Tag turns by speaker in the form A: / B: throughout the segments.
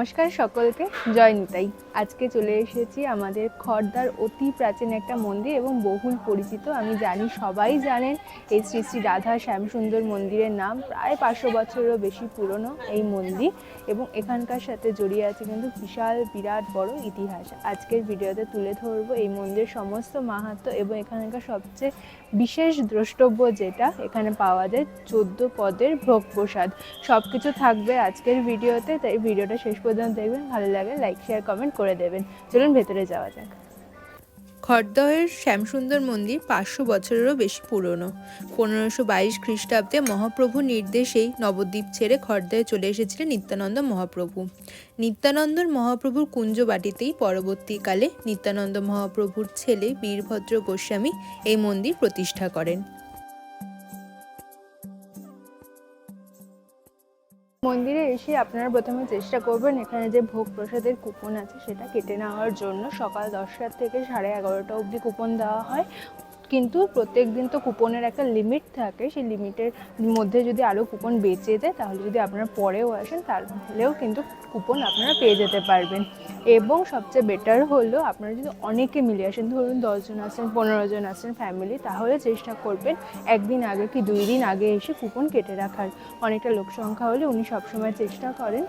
A: নমস্কার সকলকে, জয় নিতাই। আজকে চলে এসেছি আমাদের খড়দার অতি প্রাচীন একটা মন্দির এবং বহুল পরিচিত। আমি জানি সবাই জানেন এই শ্রী শ্রী রাধা শ্যামসুন্দর মন্দিরের নাম। প্রায় 500 বছরেরও বেশি পুরনো এই মন্দির এবং এখানকার সাথে জড়িয়ে আছে কিন্তু বিরাট বড় ইতিহাস। আজকের ভিডিওতে তুলে ধরবো এই মন্দিরের সমস্ত মাহাত্ম্য এবং এখানকার সবচেয়ে বিশেষ দ্রষ্টব্য যেটা এখানে পাওয়া যায় 14 পদের ভোগ প্রসাদ। সব কিছু থাকবে আজকের ভিডিওতে, তাই ভিডিওটা শেষ পর্যন্ত দেখবেন। ভালো লাগে লাইক শেয়ার কমেন্ট করে দেবেন। চলুন ভেতরে যাওয়া যাক। খড়দহের শ্যামসুন্দর মন্দির 500 বছরেরও বেশি পুরনো। 1522 খ্রিস্টাব্দে মহাপ্রভুর নির্দেশেই নবদ্বীপ ছেড়ে খড়দহে চলে এসেছিলেন নিত্যানন্দ মহাপ্রভু। নিত্যানন্দ মহাপ্রভুর কুঞ্জবাটিতেই পরবর্তীকালে নিত্যানন্দ মহাপ্রভুর ছেলে বীরভদ্র গোস্বামী এই মন্দির প্রতিষ্ঠা করেন। মন্দিরে এসে আপনারা প্রথমে চেষ্টা করবেন এখানে যে ভোগ প্রসাদের কুপন আছে সেটা কেটে নেওয়ার জন্য। সকাল 10টা থেকে 11:30 অবধি কুপন দেওয়া হয়, কিন্তু প্রত্যেক দিন তো কুপনের একটা লিমিট থাকে। সেই লিমিটের মধ্যে যদি আরও কুপন বেঁচে যায় তাহলে যদি আপনারা পরেও আসেন তাহলেও কিন্তু কুপন আপনারা পেয়ে যেতে পারবেন। এবং সবচেয়ে বেটার হলো আপনারা যদি অনেকে মিলে আসেন, ধরুন 10 জন আসেন, 15 জন আসেন ফ্যামিলি, তাহলে চেষ্টা করবেন একদিন আগে কি 2 দিন আগে এসে কুপন কেটে রাখার। অনেকটা লোক সংখ্যা হলে উনি সবসময় চেষ্টা করেন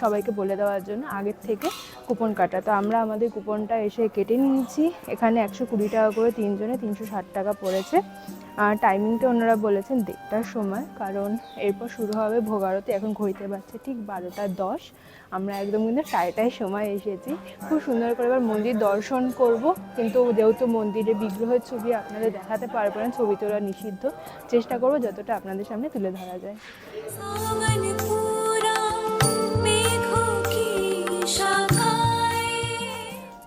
A: সবাইকে বলে দেওয়ার জন্য আগের থেকে কুপন কাটা। তো আমরা আমাদের কুপনটা এসে কেটে নিয়েছি। এখানে 120 টাকা করে 3 জনে 360 টাকা পড়েছে। টাইমিংটা ওনারা বলেছেন 1:30টার সময়, কারণ এরপর শুরু হবে ভোগ আরতি। এখন ঘড়িতে বাজছে ঠিক 12:10। আমরা একদম কিন্তু টাইটাই সময় এসেছি। খুব সুন্দর করে এবার মন্দির দর্শন করব, কিন্তু যেহেতু মন্দিরে বিগ্রহের ছবি আপনাদের দেখাতে পারবো না, ছবি তোলা নিষিদ্ধ, চেষ্টা করব যতটা আপনাদের সামনে তুলে ধরা যায়।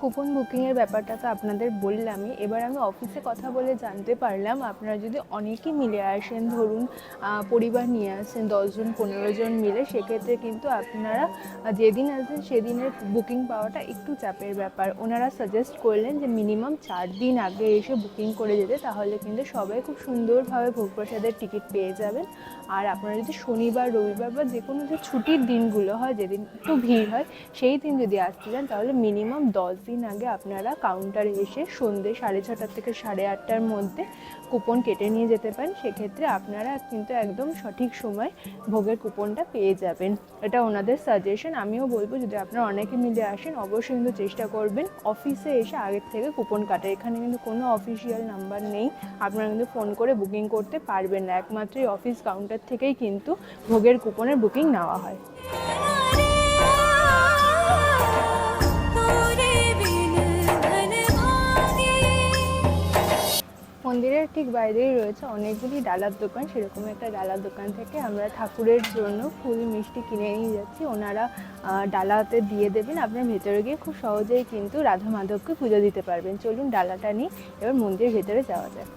A: কুপন বুকিংয়ের ব্যাপারটা তো আপনাদের বললামই। এবার আমি অফিসে কথা বলে জানতে পারলাম আপনারা যদি অনেকেই মিলে আসেন, ধরুন পরিবার নিয়ে আসেন 10 জন 15 জন মিলে, সেক্ষেত্রে কিন্তু আপনারা যেদিন আসবেন সেদিনের বুকিং পাওয়াটা একটু চাপের ব্যাপার। ওনারা সাজেস্ট করলেন যে মিনিমাম 4 দিন আগে এসে বুকিং করে যেতে, তাহলে কিন্তু সবাই খুব সুন্দরভাবে ভোগ প্রসাদের টিকিট পেয়ে যাবেন। আর আপনারা যদি শনিবার রবিবার বা যে কোনো যে ছুটির দিনগুলো হয়, যেদিন একটু ভিড় হয়, সেই দিন যদি আসতে চান তাহলে মিনিমাম 10 দিন আগে আপনারা কাউন্টারে এসে সন্ধ্যে 6:30 থেকে 8:30টার মধ্যে কুপন কেটে নিয়ে যেতে পারেন। সেক্ষেত্রে আপনারা কিন্তু একদম সঠিক সময় ভোগের কুপনটা পেয়ে যাবেন। এটা ওনাদের সাজেশন। আমিও বলবো যদি আপনারা অনেকে মিলে আসেন অবশ্যই কিন্তু চেষ্টা করবেন অফিসে এসে আগের থেকে কুপন কাটা। এখানে কিন্তু কোনো অফিসিয়াল নাম্বার নেই, আপনারা কিন্তু ফোন করে বুকিং করতে পারবেন না। একমাত্র এই অফিস কাউন্টার থেকেই কিন্তু ভোগের কুপনের বুকিং নেওয়া হয়। মন্দিরের ঠিক বাইরেই রয়েছে অনেকগুলি ডালার দোকান। সেরকম একটা ডালার দোকান থেকে আমরা ঠাকুরের জন্য ফুল মিষ্টি কিনে নিয়ে যাচ্ছি। ওনারা ডালাতে দিয়ে দেবেন। আপনার ভেতরে গিয়ে খুব সহজেই কিন্তু রাধা মাধবকে পুজো দিতে পারবেন। চলুন ডালাটা নিয়ে এবার মন্দিরের ভেতরে যাওয়া যায়।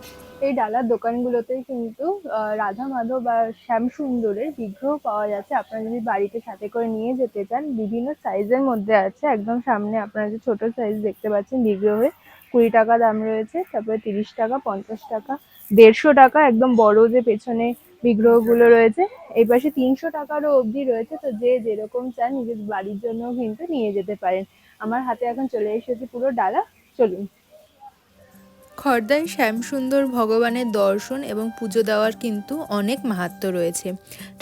A: এই ডালার দোকানগুলোতেই কিন্তু রাধা মাধব বা শ্যামসুন্দরের বিগ্রহ পাওয়া যাচ্ছে। আপনারা যদি বাড়িতে সাথে করে নিয়ে যেতে চান, বিভিন্ন সাইজের মধ্যে আছে। একদম সামনে আপনারা যে ছোট সাইজ দেখতে পাচ্ছেন বিগ্রহের, 20 টাকা দাম রয়েছে, তারপরে 30 টাকা, 50 টাকা, 150 টাকা একদম বড় যে পেছনে বিগ্রহগুলো রয়েছে। এই পাশে 300 টাকারও অবধি রয়েছে। তো যে যেরকম চান নিজের বাড়ির জন্য কিন্তু নিয়ে যেতে পারেন। আমার হাতে এখন চলে এসেছে পুরো ডালা, চলুন। খড়দায় শ্যামসুন্দর ভগবানের দর্শন এবং পুজো দেওয়ার কিন্তু অনেক মাহাত্ম্য রয়েছে।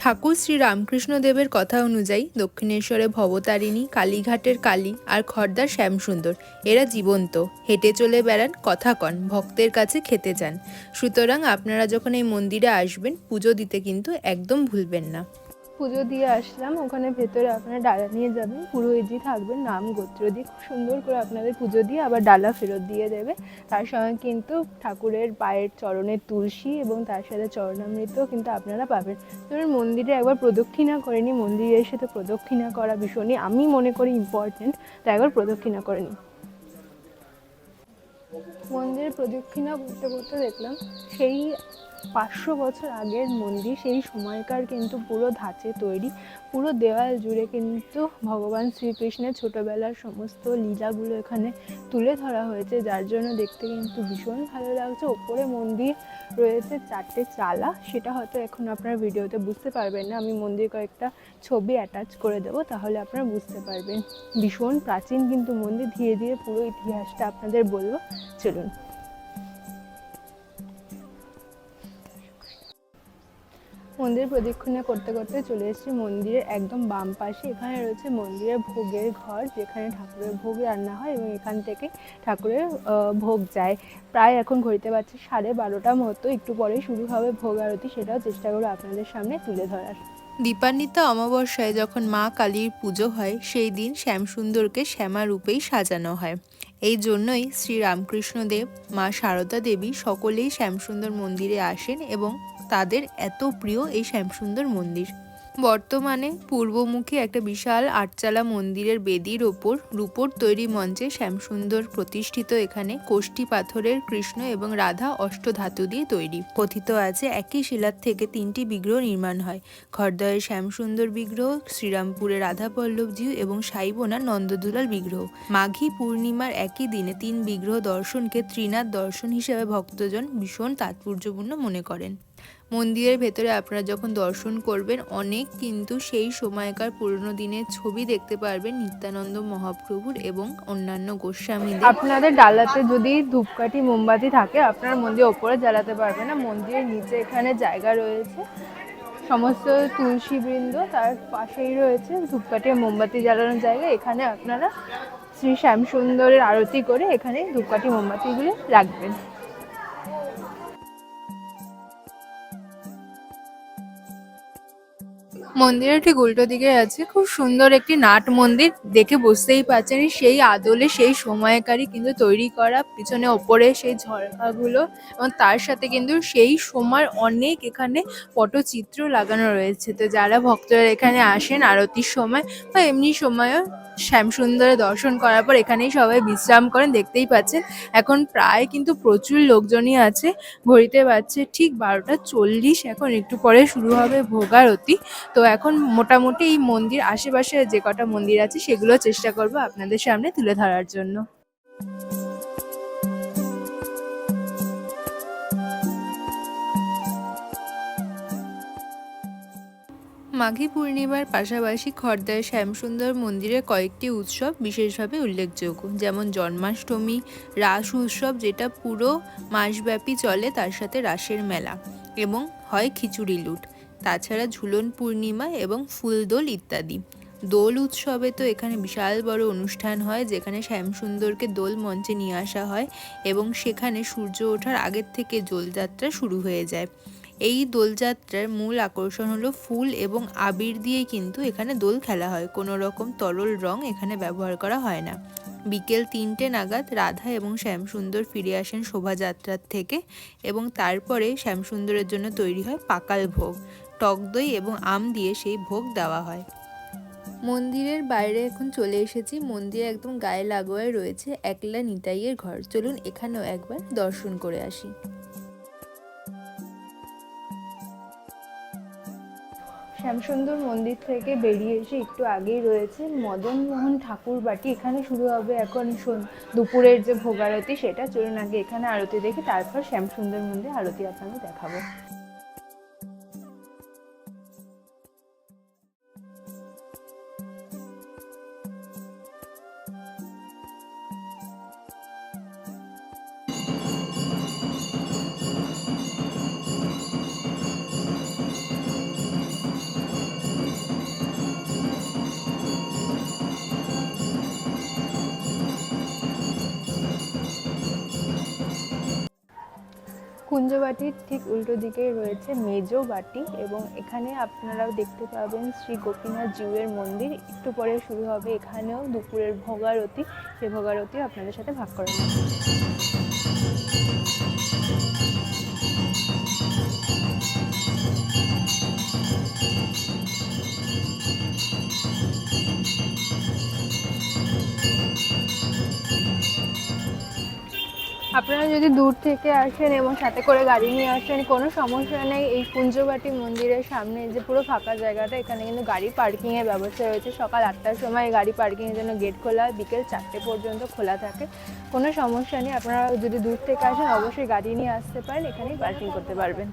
A: ঠাকুর শ্রী রামকৃষ্ণদেবের কথা অনুযায়ী দক্ষিণেশ্বরে ভবতারিণী, কালীঘাটের কালী আর খড়দার শ্যামসুন্দর এরা জীবন্ত, হেঁটে চলে বেড়ান, কথা কন, ভক্তের কাছে খেতে যান। সুতরাং আপনারা যখন এই মন্দিরে আসবেন পুজো দিতে কিন্তু একদম ভুলবেন না। পুজো দিয়ে আসলাম, ওখানে ভেতরে আপনারা ডালা নিয়ে যাবেন, পুরোহিতজি থাকবেন, নাম গোত্র দিয়ে খুব সুন্দর করে আপনাদের পুজো দিয়ে আবার ডালা ফেরত দিয়ে দেবে। তার সঙ্গে কিন্তু ঠাকুরের পায়ের চরণের তুলসী এবং তার সাথে চরণামৃত কিন্তু আপনারা পাবেন। ধরুন মন্দিরে একবার প্রদক্ষিণা করে নিই, মন্দিরে এসে তো প্রদক্ষিণা করা ভীষণই আমি মনে করি ইম্পর্টেন্ট, তাই একবার প্রদক্ষিণা করে নিই। মন্দিরে প্রদক্ষিণা করতে করতে দেখলাম সেই 500 বছর আগের মন্দির, সেই সময়কার কিন্তু পুরো ধাঁচে তৈরি। পুরো দেওয়াল জুড়ে কিন্তু ভগবান শ্রীকৃষ্ণের ছোটোবেলার সমস্ত লীলাগুলো এখানে তুলে ধরা হয়েছে, যার জন্য দেখতে কিন্তু ভীষণ ভালো লাগছে। ওপরে মন্দির রয়েছে 4টে চালা, সেটা হয়তো এখন আপনার ভিডিওতে বুঝতে পারবেন না, আমি মন্দির কয়েকটা ছবি অ্যাটাচ করে দেবো, তাহলে আপনারা বুঝতে পারবেন। ভীষণ প্রাচীন কিন্তু মন্দির। ধীরে ধীরে পুরো ইতিহাসটা আপনাদের বলবো, চলুন। মন্দির প্রদক্ষিণা করতে করতে চলে এসেছি মন্দিরের একদম বাম পাশে। এখানে রয়েছে মন্দিরের ভোগের ঘর, যেখানে ঠাকুরের ভোগ রান্না হয় এবং এখান থেকে ঠাকুরের ভোগ যায়। প্রায় এখন ঘড়িতে বাজছে 12:30 মতো, একটু পরে শুরু হবে ভোগ আরতি, সেটাও চেষ্টা করবো আপনাদের সামনে তুলে ধরার।
B: দীপান্বিতা অমাবস্যায় যখন মা কালীর পুজো হয়, সেই দিন শ্যামসুন্দরকে শ্যামা রূপেই সাজানো হয়। এই জন্যই শ্রী রামকৃষ্ণদেব, মা সারদা দেবী সকলেই শ্যামসুন্দর মন্দিরে আসেন এবং তাদের এত প্রিয় এই শ্যামসুন্দর মন্দির। বর্তমানে পূর্বমুখী একটা বিশাল 8চালা মন্দিরের বেদির ওপর রূপোর তৈরি মঞ্চে শ্যামসুন্দর প্রতিষ্ঠিত। এখানে কোষ্ঠী পাথরের কৃষ্ণ এবং রাধা অষ্টধাতু দিয়ে তৈরি। কথিত আছে একই শিলার থেকে 3টি বিগ্রহ নির্মাণ হয়। খড়দহের শ্যামসুন্দর বিগ্রহ, শ্রীরামপুরের রাধাপল্লবজি এবং সাইবোনার নন্দদুলাল বিগ্রহ। মাঘী পূর্ণিমার একই দিনে 3 বিগ্রহ দর্শনকে ত্রিনাথ দর্শন হিসেবে ভক্তজন ভীষণ তাৎপর্যপূর্ণ মনে করেন। মন্দিরের ভেতরে আপনারা যখন দর্শন করবেন, অনেক কিন্তু সেই সময়কার পুরনো দিনের ছবি দেখতে পারবেন নিত্যানন্দ মহাপ্রভুর এবং অন্যান্য গোস্বামীদের।
A: আপনাদের ডালাতে যদি ধূপকাঠি মোমবাতি থাকে, আপনারা মন্দির ওপরে জ্বালাতে পারবেন না, মন্দিরের নিচে এখানে জায়গা রয়েছে সমস্ত তুলসী বৃন্দ, তার পাশেই রয়েছে ধূপকাঠি মোমবাতি জ্বালানোর জায়গা। এখানে আপনারা শ্রী শ্যামসুন্দরের আরতি করে এখানে ধূপকাঠি মোমবাতিগুলো রাখবেন।
B: মন্দিরের ঠিক উল্টো দিকে আছে খুব সুন্দর একটি নাট মন্দির, দেখে বুঝতেই পারছেন সেই আদলে সেই সময়কারই কিন্তু তৈরি করা। পিছনে ওপরে সেই ঝর্কাগুলো এবং তার সাথে কিন্তু সেই সময় অনেক এখানে পটচিত্র লাগানো রয়েছে। তো যারা ভক্তরা এখানে আসেন আরতির সময় বা এমনি সময়ও শ্যামসুন্দরের দর্শন করার পর এখানেই সবাই বিশ্রাম করেন। দেখতেই পাচ্ছেন এখন প্রায় কিন্তু প্রচুর লোকজনই আছে। ঘড়িতে বাজছে ঠিক 12:40, এখন একটু পরে শুরু হবে ভোগারতি। তো এখন মোটামুটি এই মন্দির আশেপাশে যে কটা মন্দির আছে সেগুলো চেষ্টা করব আপনাদের সামনে তুলে ধরার জন্য। মাঘী পূর্ণিমার পাশাপাশি খড়দায় শ্যামসুন্দর মন্দিরে কয়েকটি উৎসব বিশেষভাবে উল্লেখযোগ্য, যেমন জন্মাষ্টমী, রাস উৎসব যেটা পুরো মাসব্যাপী চলে, তার সাথে রাসের মেলা এবং হয় খিচুড়ি লুট, তাছাড়া ঝুলন পূর্ণিমা এবং ফুলদোল ইত্যাদি। দোল উৎসবে তো এখানে বিশাল বড় অনুষ্ঠান হয়, যেখানে শ্যামসুন্দরকে দোল মঞ্চে নিয়ে আসা হয় এবং সেখানে সূর্য ওঠার আগের থেকে দোলযাত্রা শুরু হয়ে যায়। এই দোলযাত্রার মূল আকর্ষণ হলো ফুল এবং আবির দিয়েই কিন্তু এখানে দোল খেলা হয়, কোনো রকম তরল রং এখানে ব্যবহার করা হয় না। বিকেল 3টে নাগাদ রাধা এবং শ্যামসুন্দর ফিরে আসেন শোভাযাত্রার থেকে এবং তারপরে শ্যামসুন্দরের জন্য তৈরি হয় পাকাল ভোগ। টক দই এবং আম দিয়ে সেই ভোগ দেওয়া হয়। মন্দিরের বাইরে এখন চলে এসেছি। মন্দিরে একদম গায়ে লাগোয়ায় রয়েছে একলা নিতাইয়ের ঘর, চলুন এখানেও একবার দর্শন করে আসি।
A: শ্যামসুন্দর মন্দির থেকে বেরিয়ে এসে একটু আগেই রয়েছে মদন মোহন ঠাকুর বাটি। এখানে শুরু হবে এখন দুপুরের যে ভোগারতি, সেটা। চলুন আগে এখানে আরতি দেখি, তারপর শ্যামসুন্দর মন্দির আরতি আপনাদের দেখাবো। কুঞ্জবাটির ঠিক উল্টো দিকে রয়েছে মেজো বাটি এবং এখানে আপনারাও দেখতে পাবেন শ্রী গোপীনাথ জিউয়ের মন্দির। একটু পরে শুরু হবে এখানেও দুপুরের ভোগারতি, সেই ভোগারতি আপনাদের সাথে ভাগ করে নেব। আপনারা যদি দূর থেকে আসেন এবং সাথে করে গাড়ি নিয়ে আসেন, কোনো সমস্যা নেই। এই কুঞ্জবাটি মন্দিরের সামনে যে পুরো ফাঁকা জায়গাটা, এখানে কিন্তু গাড়ি পার্কিংয়ের ব্যবস্থা রয়েছে। সকাল 8টার সময় গাড়ি পার্কিংয়ের জন্য গেট খোলা হয়, বিকেল 4টে পর্যন্ত খোলা থাকে। কোনো সমস্যা নেই, আপনারা যদি দূর থেকে আসেন অবশ্যই গাড়ি নিয়ে আসতে পারেন, এখানেই পার্কিং করতে পারবেন।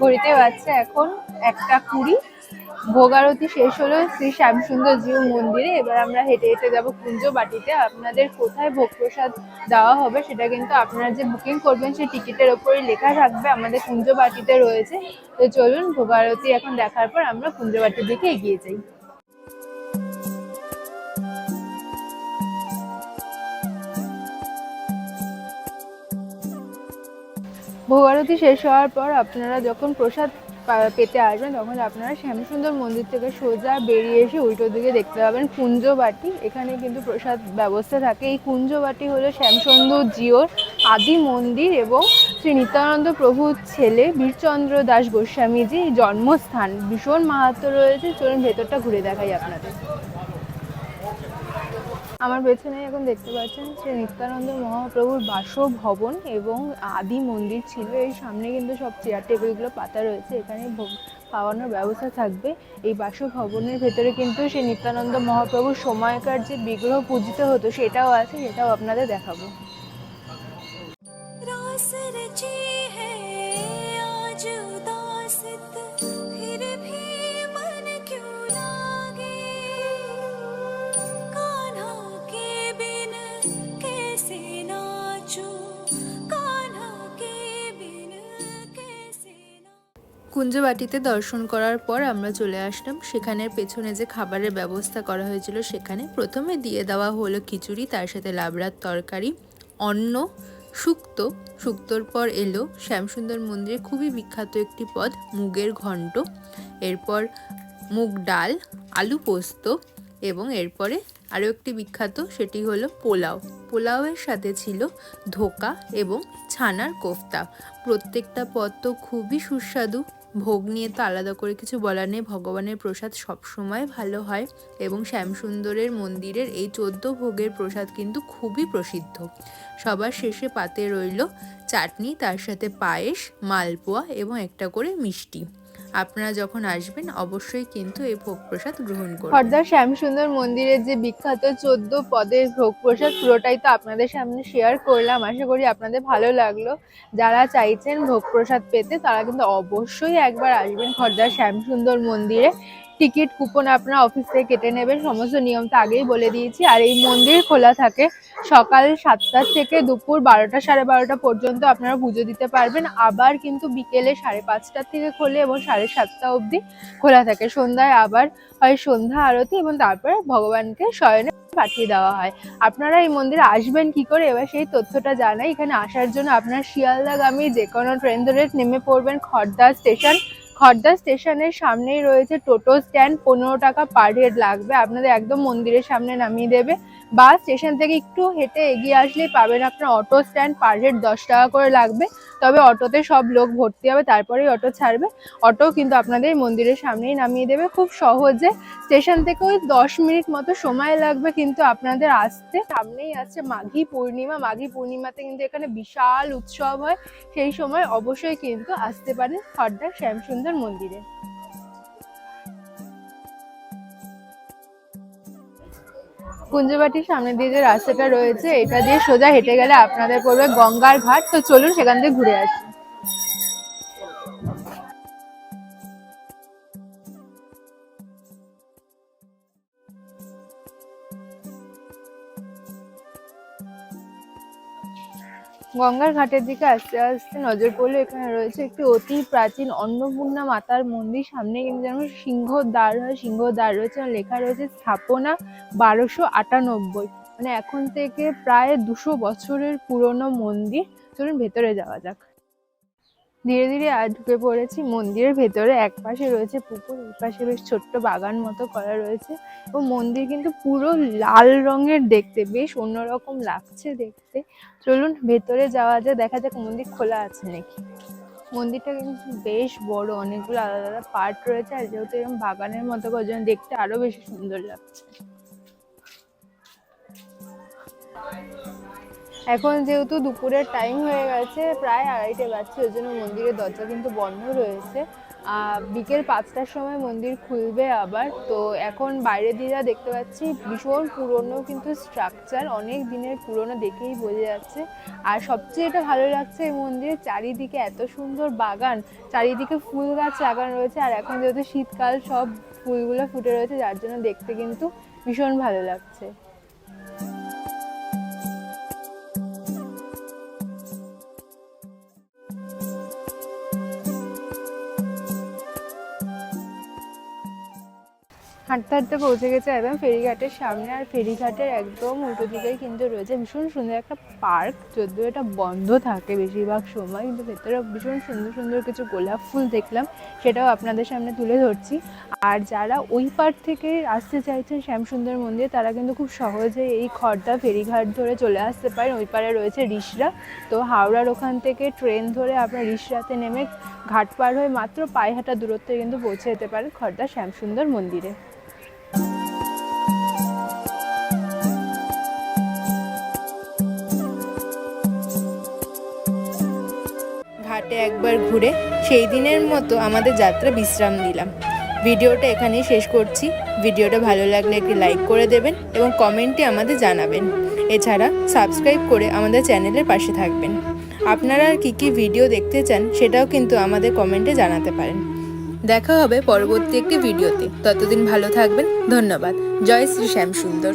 A: ঘড়িতে বাজছে এখন 1টা 20। ভোগ আরতি শেষ হলো শ্রী শ্যামসুন্দর জিউ মন্দিরে। এবার আমরা হেঁটে হেঁটে যাবো কুঞ্জবাটিতে। আপনাদের কোথায় ভোগ প্রসাদ দেওয়া হবে সেটা কিন্তু আপনারা যে বুকিং করবেন সেই টিকিটের ওপরই লেখা থাকবে, আমাদের কুঞ্জবাটিতে রয়েছে। তো চলুন, ভোগ আরতি এখন দেখার পর আমরা কুঞ্জবাটির দিকে এগিয়ে যাই। ভোগ আরতি শেষ হওয়ার পর আপনারা যখন প্রসাদ পেতে আসবেন, তখন আপনারা শ্যামসুন্দর মন্দির থেকে সোজা বেরিয়ে এসে উল্টো দিকে দেখতে পাবেন কুঞ্জবাটি। এখানে কিন্তু প্রসাদ ব্যবস্থা থাকে। এই কুঞ্জবাটি হলো শ্যামসুন্দর জিউর আদি মন্দির এবং শ্রী নিত্যানন্দ প্রভুর ছেলে বীরচন্দ্র দাস গোস্বামীজির জন্মস্থান। ভীষণ মাহাত্ম্য রয়েছে। চলুন ভেতরটা ঘুরে দেখাই আপনাদের। আমার পেছনে এখন দেখতে পাচ্ছেন শ্রী নিত্যানন্দ মহাপ্রভুর বাসভবন এবং আদি মন্দির ছিল। এই সামনে কিন্তু সব চেয়ার টেবিলগুলো পাতা রয়েছে, এখানে ভোগ খাওয়ানোর ব্যবস্থা থাকবে। এই বাসভবনের ভেতরে কিন্তু শ্রী নিত্যানন্দ মহাপ্রভুর সময়কার যে বিগ্রহ পূজিত হতো সেটাও আছে, সেটাও আপনাদের দেখাবো।
B: কুঞ্জবাটিতে দর্শন করার পর আমরা চলে আসলাম সেখানের পেছনে যে খাবারের ব্যবস্থা করা হয়েছিল সেখানে। প্রথমে দিয়ে দেওয়া হলো খিচুড়ি, তার সাথে লাবড়ার তরকারি, অন্ন, শুক্তোর পর এলো শ্যামসুন্দর মন্দিরে খুবই বিখ্যাত একটি পদ মুগের ঘন্ট, এরপর মুগ ডাল, আলু পোস্ত এবং এরপরে আরও একটি বিখ্যাত, সেটি হলো পোলাওয়ের সাথে ছিল ধোকা এবং ছানার কোফতা। প্রত্যেকটা পদ তো খুবই সুস্বাদু। ভোগ নিয়ে তো আলাদা করে কিছু বলার নেই, ভগবানের প্রসাদ সবসময় ভালো হয় এবং শ্যামসুন্দরের মন্দিরের এই 14 ভোগের প্রসাদ কিন্তু খুবই প্রসিদ্ধ। সবার শেষে পাতে রইল চাটনি, তার সাথে পায়েস, মালপোয়া এবং একটা করে মিষ্টি। আপনারা যখন আসবেন অবশ্যই কিন্তু এই ভোগ প্রসাদ গ্রহণ করুন।
A: খড়দার শ্যামসুন্দর মন্দিরের যে বিখ্যাত 14 পদের ভোগ প্রসাদ পুরোটাই তো আপনাদের সামনে শেয়ার করলাম। আশা করি আপনাদের ভালো লাগলো। যারা চাইছেন ভোগ প্রসাদ পেতে তারা কিন্তু অবশ্যই একবার আসবেন খড়দার শ্যামসুন্দর মন্দিরে। টিকিট কুপন আপনারা অফিস থেকে কেটে নেবেন, সমস্ত নিয়ম তো আগেই বলে দিয়েছি। আর এই মন্দির খোলা থাকে সকাল 7টা থেকে দুপুর 12টা 12:30 পর্যন্ত আপনারা পুজো দিতে পারবেন। আবার কিন্তু বিকেলে 5:30 থেকে খোলে এবং 7:30 অবধি খোলা থাকে। সন্ধ্যায় আবার হয় সন্ধ্যা আরতি এবং তারপরে ভগবানকে শয়নে পাঠিয়ে দেওয়া হয়। আপনারা এই মন্দিরে আসবেন কি করে এবার সেই তথ্যটা জানাই। এখানে আসার জন্য আপনার শিয়ালদাগামী যে কোনো ট্রেন ধরে নেমে পড়বেন খড়দা স্টেশন। খড়দা স্টেশনের সামনেই রয়েছে টোটো স্ট্যান্ড। 15 টাকা পার হেড লাগবে, আপনাদের একদম মন্দিরের সামনে নামিয়ে দেবে। বা স্টেশন থেকে একটু হেঁটে এগিয়ে আসলেই পাবেন আপনার অটো স্ট্যান্ড, পার হেড 10 টাকা করে লাগবে। তবে অটোতে সব লোক ভর্তি হবে, তারপরেই অটো ছাড়বে। অটো কিন্তু আপনাদের মন্দিরের সামনেই নামিয়ে দেবে খুব সহজে। স্টেশন থেকে ওই 10 মিনিট মতো সময় লাগবে কিন্তু আপনাদের আসতে। সামনেই আছে মাঘী পূর্ণিমা। মাঘী পূর্ণিমাতে কিন্তু এখানে বিশাল উৎসব হয়, সেই সময় অবশ্যই কিন্তু আসতে পারেন খড়দার শ্যামসুন্দর মন্দিরে। কুঞ্জবাটির সামনে দিয়ে যে রাস্তাটা রয়েছে এটা দিয়ে সোজা হেঁটে গেলে আপনাদের পড়বে গঙ্গার ঘাট। তো চলুন সেখান থেকে ঘুরে আসি। গঙ্গার ঘাটের দিকে আস্তে আস্তে নজর পড়লে এখানে রয়েছে একটি অতি প্রাচীন অন্নপূর্ণা মাতার মন্দির। সামনে কিন্তু যেমন সিংহদ্বার হয়, সিংহদ্বার রয়েছে, লেখা রয়েছে স্থাপনা 1298। মানে এখন থেকে প্রায় 200 বছরের পুরনো মন্দির। চলুন ভেতরে যাওয়া যাক। ধীরে ধীরে আর ঢুকে পড়েছি মন্দিরের ভেতরে। এক পাশে রয়েছে পুকুর, এই পাশে বেশ ছোট্ট বাগান মতো করা রয়েছে এবং মন্দির কিন্তু পুরো লাল রঙের দেখতে, বেশ অন্যরকম লাগছে দেখতে। চলুন ভেতরে যাওয়া যায়, দেখা যাক মন্দির খোলা আছে নাকি। মন্দিরটা কিন্তু বেশ বড়, অনেকগুলো আলাদা আলাদা পার্ট রয়েছে, আর যেহেতু এরকম বাগানের মতো করে জন্য দেখতে আরো বেশি সুন্দর লাগছে। এখন যেহেতু দুপুরের টাইম হয়ে গেছে, প্রায় 2:30 বাজছে, ওই জন্য মন্দিরের দরজা কিন্তু বন্ধ রয়েছে। বিকেল 5টার সময় মন্দির খুলবে আবার। তো এখন বাইরে দিয়ে যা দেখতে পাচ্ছি ভীষণ পুরনো কিন্তু স্ট্রাকচার, অনেক দিনের পুরনো দেখেই বোঝা যাচ্ছে। আর সবচেয়ে এটা ভালো লাগছে এই মন্দিরের চারিদিকে এত সুন্দর বাগান, চারিদিকে ফুল গাছ লাগানো রয়েছে, আর এখন যেহেতু শীতকাল সব ফুলগুলো ফুটে রয়েছে, যার জন্য দেখতে কিন্তু ভীষণ ভালো লাগছে। হাঁটতে হাঁটতে পৌঁছে গেছে একদম ফেরিঘাটের সামনে, আর ফেরিঘাটের একদম উল্টো দিকেই কিন্তু রয়েছে ভীষণ সুন্দর একটা পার্ক। যদিও এটা বন্ধ থাকে বেশিরভাগ সময়, কিন্তু ভেতরে ভীষণ সুন্দর সুন্দর কিছু গোলাপ ফুল দেখলাম, সেটাও আপনাদের সামনে তুলে ধরছি। আর যারা ওই পার থেকে আসতে চাইছেন শ্যামসুন্দর মন্দির, তারা কিন্তু খুব সহজে এই খড়দা ফেরিঘাট ধরে চলে আসতে পারেন। ওই পারে রয়েছে রিষড়া, তো হাওড়ার ওখান থেকে ট্রেন ধরে আপনার রিষড়াতে নেমে ঘাট পার হয়ে মাত্র পায়ে হাঁটা দূরত্বে কিন্তু পৌঁছে যেতে পারেন খড়দা শ্যামসুন্দর মন্দিরে।
B: ঘাটে একবার ঘুরে সেই দিনের মতো আমাদের যাত্রা বিশ্রাম দিলাম। ভিডিওটা এখানেই শেষ করছি। ভিডিওটা ভালো লাগলে একটি লাইক করে দেবেন এবং কমেন্টে আমাদের জানাবেন। এছাড়া সাবস্ক্রাইব করে আমাদের চ্যানেলের পাশে থাকবেন। আপনারা আর কী ভিডিও দেখতে চান সেটাও কিন্তু আমাদের কমেন্টে জানাতে পারেন। দেখা হবে পরবর্তী একটি ভিডিওতে। ততদিন ভালো থাকবেন। ধন্যবাদ। জয় শ্রী শ্যামসুন্দর।